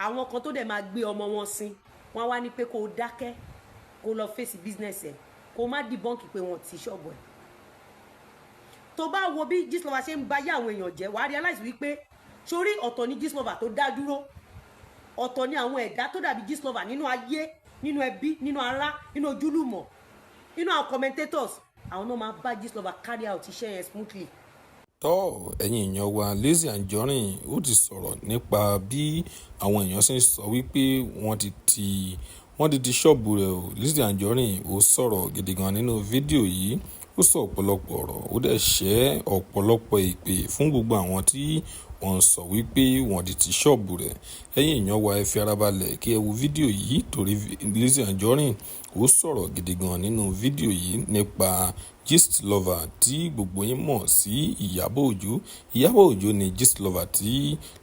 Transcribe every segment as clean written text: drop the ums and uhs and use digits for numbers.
àwọn kan tó dẹ̀ máa gbé ọmọ wọn sin wọ́n wá ní pé kó o dákẹ́ kó lọ fèsì business ẹ̀ kó má dìbọ́ǹkì pé wọ́n ti ṣọ́ọ̀bù ẹ̀. tó bá wo bí Gistlover ṣe ń ba yá àwọn èèyàn jẹ́ wàá realize wípé sórí ọ̀tọ̀ ní Gistlover tó dá dúró ọ̀tọ̀ ní àwọn ẹ̀dá tó dàbí Gistlover nínú ayé nínú ẹbí nínú ará nínú ojúlùmọ̀ nínú àwọn commentators àwọn náà máa bá Gistlover carry out iṣẹ́ yẹn smoothly. tọ́ ẹ̀yin èèyàn wa Lizzy Anjorin ó ti sọ̀rọ̀ nípa bí àwọn èèyàn ṣe ń sọ wípé wọ́n ti ti ṣọ́ọ̀bù rẹ̀ o. Lizzy Anjorin ó sọ̀rọ̀ gidi gan nínú fídíò yìí ó sọ ọ̀pọ̀lọpọ̀ ọ̀rọ̀ ó dẹ̀ ṣẹ́ ọ̀pọ̀lọpọ̀ ìpè fún gbogbo àwọn tí wọ́n sọ wípé wọ́n ti ṣọ́ọ̀bù rẹ̀. ẹ̀yin èèyàn wa ẹ fi ara balẹ̀ kí ẹ wo fídíò yìí torí Lizzy Anjorin ó sọ̀rọ̀ gidi gan nínú fídíò yìí nípa Gistlover tí gbogbo yín mọ̀ sí Ìyábọ̀ Òjó. Ìyábọ̀ Òjó ni Gistlover tí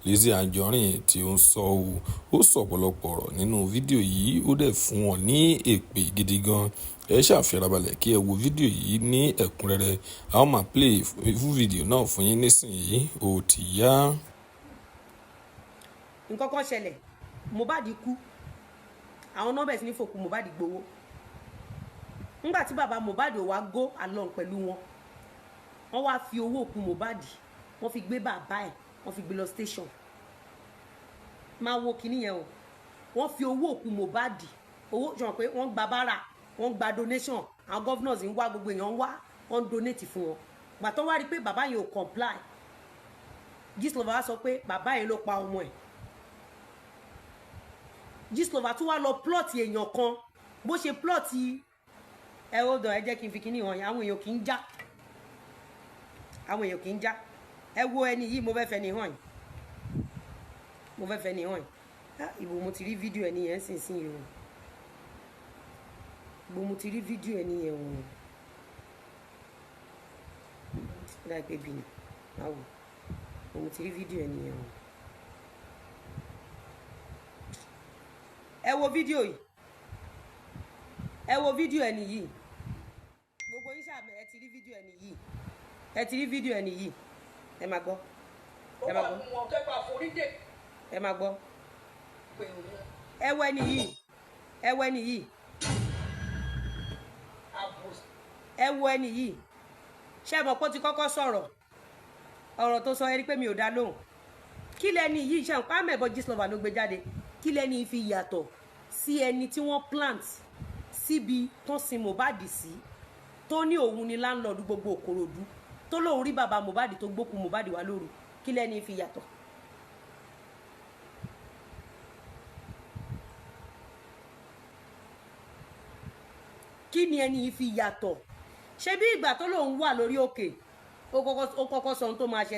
Lizzy Anjorin tí ó ń sọ o. ó sọ ọ̀pọ̀lọpọ̀ ọ̀rọ̀ nínú fídíò yìí ó dẹ̀ fún wọn ní èpè gidi gan. ẹ ṣàfihàn kí ẹ wo fídíò yìí ní ẹ̀kúnrẹ́rẹ́ a ó máa play fún fídíò náà fún yín nísìnyí ó ti yá. nǹkan kan ṣẹlẹ̀ Mohbad kú àwọn nọ́ọ̀bẹ̀ sí ní fòkú Mohbad gbowó nígbà tí bàbá Mohbad ò wá go along pẹ̀lú wọn wọ́n wá fi owó òkú Mohbad wọ́n fi gbé bàbá ẹ̀ wọ́n fi gbé lọ station máa wo kinní yẹn o wọ́n fi owó òkú Mohbad owó jọ pé wọ́n gba bára wọ́n gba donation àwọn governors ń wá gbogbo èèyàn ń wá wọ́n donate fún wọn gbà tó wá rí pé bàbá yẹn ò comply Gistlover wá sọ pé bàbá yẹn ló pa ọmọ ẹ̀ Gistlover tún wá lọ plot èèyàn kan bó ṣe plot ẹ ó dọ̀ ẹ jẹ́ kí n fi kíní hàn yín àwọn èèyàn kì í já àwọn èèyàn kì í já ẹ wo ẹni yìí mo fẹ́ fẹ́ ni hàn yín mo fẹ́ fẹ́ ni hàn yín ìbò mo ti rí fídíò ẹni yẹn sìn yìí o ìbò mo ti rí fídíò ẹni yẹn o láì pé bí ni báwo ìbò mo ti rí fídíò ẹni yẹn o ẹ wo fídíò yìí ẹ wo fídíò ẹni yìí gbogbo yín ṣàmì ẹ ti rí fídíò ẹni yìí ẹ ti rí fídíò ẹni yìí ẹ máa gbọ́ ẹ máa gbọ́ ẹ máa gbọ́ ẹ wo ẹni yìí ẹ wo ẹni yìí ẹ wo ẹni yìí ṣé mọ̀ pé ó ti kọ́kọ́ sọ̀rọ̀ ọ̀rọ̀ tó sọ ẹ rí pé mi ò dá lóhùn kí lẹni yìí ṣe nǹkan àmẹ́bọ̀ Gistlover ló gbé jáde kí lẹni fi yàtọ̀ sí ẹni tí wọ́n plant síbi tó sin Mohbad sí tó ní òun ni láńlọ́ọ̀dù gbogbo Òkòròdú tó lóun rí bàbá Mohbad tó gbókùn Mohbad wá lóru kí lẹ́ni fi yàtọ̀. kí ni ẹni fi yàtọ̀ ṣé bí ìgbà tó lóun wà lórí òkè ó kọ́kọ́ sọ ohun tó máa ṣe.